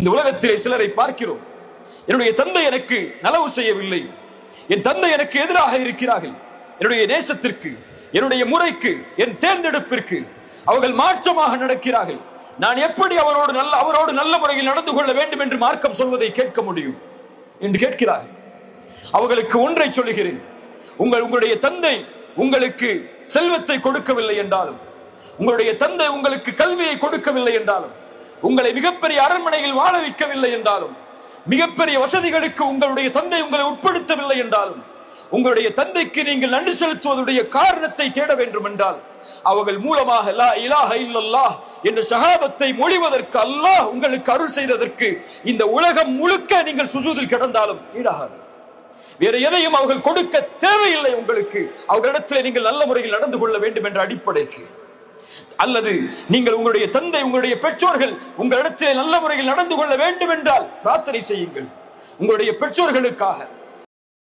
இந்த உலகத்திலே சிலரை பார்க்கிறோம். என்னுடைய தந்தை எனக்கு நலவு செய்யவில்லை, என் தந்தை எனக்கு எதிராக இருக்கிறார்கள், என்னுடைய நேசத்திற்கு, என்னுடைய முறைக்கு, என் தேர்ந்தெடுப்பிற்கு அவர்கள் மாற்றமாக நடக்கிறார்கள். நான் எப்படி அவரோடு நல்ல முறையில் நடந்து கொள்ள வேண்டும் என்று மார்க்கம் சொல்வதை கேட்க முடியும் என்று கேட்கிறார்கள். அவர்களுக்கு ஒன்றை சொல்லுகிறேன், உங்களுடைய தந்தை உங்களுக்கு செல்வத்தை கொடுக்கவில்லை என்றாலும், உங்களுடைய தந்தை உங்களுக்கு கல்வியை கொடுக்கவில்லை என்றாலும், உங்களை மிகப்பெரிய அரண்மனையில் வாழ வைக்கவில்லை என்றாலும், மிகப்பெரிய வசதிகளுக்கு உங்களுடைய தந்தை உங்களை உட்படுத்தவில்லை என்றாலும், உங்களுடைய தந்தைக்கு நீங்கள் நன்றி செலுத்துவதுடைய காரணத்தை தேட வேண்டும் என்றால், அவர்கள் மூலமாக லா இலாஹ இல்லல்லாஹ் என்ற ஷஹாதத்தை மொழிவதற்கு அல்லாஹ் உங்களுக்கு அருள் செய்ததற்கு இந்த உலகம் முழுக்க நீங்கள் சுஜூதில் கிடந்தாலும் ஈடாகாது. வேற எதையும் அவர்கள் கொடுக்க தேவையில்லை உங்களுக்கு. அவர்களிடத்தில் நீங்கள் நல்ல முறையில் நடந்து கொள்ள வேண்டும் என்ற அடிப்படைக்கு, அல்லது நீங்கள் உங்களுடைய தந்தை, உங்களுடைய பெற்றோர்கள் உங்களிடத்தில் நல்ல முறையில் நடந்து கொள்ள வேண்டும் என்றால் பிரார்த்தனை செய்யுங்கள். உங்களுடைய பெற்றோர்களுக்காக,